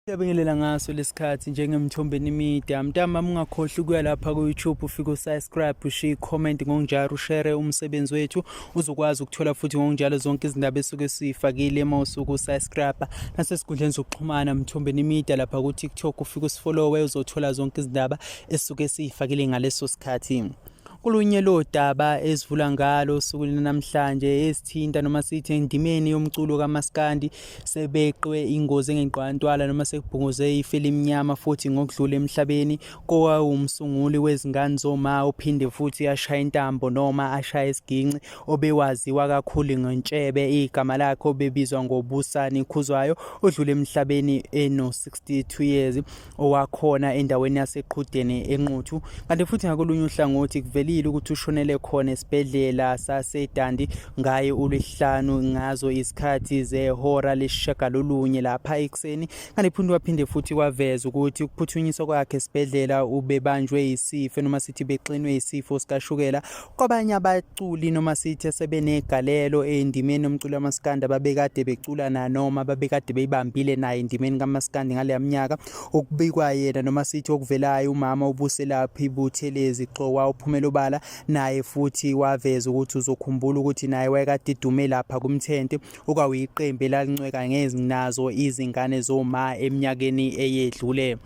Siyabingelela ngaso lesikhathi njengemthombeni media. Mntama ungakhohlwa ukuya lapha ku YouTube ufike usubscribe, ushiye comment ngokunjalo ushare umsebenzi wethu uzokwazi ukuthola futhi ngokunjalo zonke izindaba esuke sifakile mawusuku usubscribe nasesikhundleni zokuxhumana mthombeni media lapha ku TikTok ufike usifollowe uzothola zonke izindaba esuke sifakile ngaleso sikhathi. Kulunye lodaba ezivula ngalo usukwini namhlanje esithinta noma sithi endimeni yomculo kaMaskandi sebeqwe ingozi engeqhwantwala noma sekubhunguze ife emnyama futhi ngokudlula emhlabeni kowawumsunguli wezingane zoma uphinde futhi ashaya intambo noma ashaya isiginci obewaziwa kakhulu ngontshebe igama lakhe obebizwa ngoBusani Khuzwayo odlule emhlabeni eno 62 years owakhona endaweni yaseQhudeni eNquthu. Kanti futhi ngakolunye uhlangothi kuvelile ukuthi ushonele khona esibhedlela saseDandi ngaye uLwesihlanu ngazo isikhathi zehora lesishagalolunye lapha ekseni. Kanti waphinde futhi waveza ukuthi ukuphuthunyiswa kwakhe esibhedlela ubebanjwe isifo noma sithi bexinwe isifo sikashukela. Kwabanye abaculi noma sithi sebenegalelo endimeni yomculo kaMaskandi ababekade becula noma babekade beyibambile naye endimeni kaMaskandi ngale minyaka okubikwa yena noma sithi okuvelayo umama uBuselaphi Buthelezi Xowa uPhumelo Bala naye futhi waveza ukuthi uzokhumbula ukuthi naye wayekade idume lapha kumthente okwayiqembu elalincweka ngezinazo izingane zoma eminyakeni eyedlule.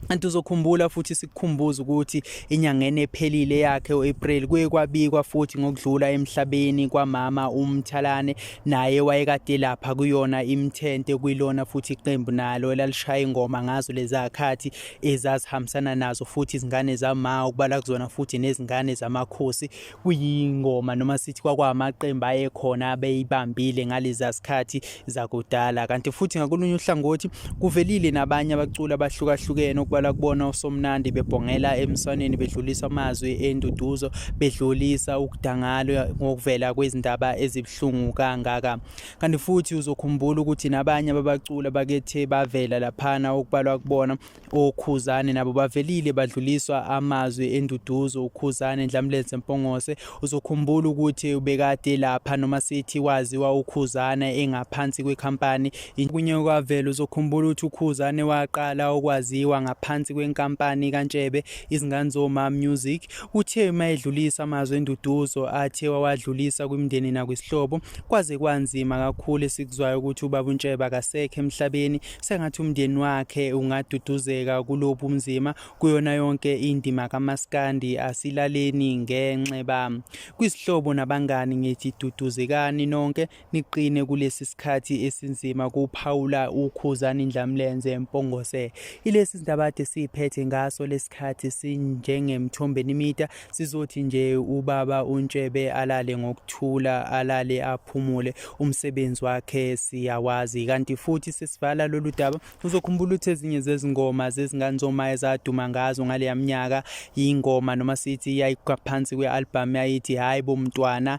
Kanti uzokhumbula futhi sikukhumbuza ukuthi inyangeni ephelile yakhe uApril kuye kwabikwa futhi ngokudlula emhlabeni kwamama uMthalane naye wayekade lapha kuyona imthente kuyilona futhi iqembu nalo elalishaya ingoma ngazo lezakhathi ezazihambisana nazo futhi izingane zama ukubala kuzona futhi nezingane zamakhosi kuyingoma noma sithi kwakwamaqembu ayekhona abeyibambile ngalezi zikhathi zakudala. Kanti futhi ngakolunye uhlangothi kuvelile nabanye abaculi abahlukahlukene bala kubona uSomnandi bebhongela emswaneni bedlulisa amazwi enduduzo bedlulisa ukudangala ngokuvela kwezindaba ezibhlungu kangaka. Kanti futhi uzokhumbula ukuthi nabanye ababacula bakethe bavela laphana okubalwa kubona oKhuzani nabo bavelile badluliswa amazwi enduduzo uKhuzani Dlamlenze Mpongose. Uzokhumbula ukuthi ubekade lapha noma sithi waziwa uKhuzani engaphansi kwekhampani inkunye kwavela. Uzokhumbula ukuthi uKhuzani waqala okwaziwa ngaphansi kwenkampani kaNtshebe izingane zoma music. Uthe mayedlulisa amazwi enduduzo athe wawadlulisa kwimndeni nakwisihlobo kwaze kwanzima kakhulu esikuzwayo ukuthi ubaba uNtshebe akasekho emhlabeni sengathi umndeni wakhe ungaduduzeka kulobu umzima kuyona yonke indima kaMaskandi asilaleni ngenxeba kwisihlobo nabangani ngithi duduzekani nonke niqine kulesi sikhathi esinzima kuphawula uKhuzani Dlamlenze Mpongose. Ilesi indaba siphethe ngaso lesikhathi sinjengemthombeni media sizothi nje ubaba uNtshebe alale ngokuthula alale aphumule umsebenzi wakhe siyawazi. Kanti futhi sesivala lolu daba uzokhumbula ukuthi ezinye zezingoma zezingane zoma ezaduma ngazo ngale minyaka ingoma noma sithi yayigaphansi kwealbum yayithi hayi bomntwana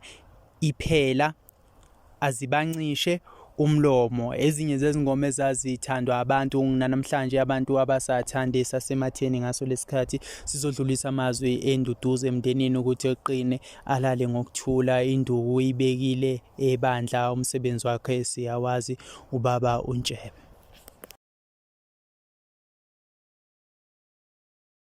iphela azibancishe umlomo. Ezinye zezingoma ezazithandwa abantu namhlanje abantu abasathanda sasematheni ngaso lesikhathi sizodlulisa amazwi enduduzo emndenini ukuthi eqine alale ngokuthula induku uyibekile ebandla umsebenzi wakhe siyawazi ubaba uNtshebe.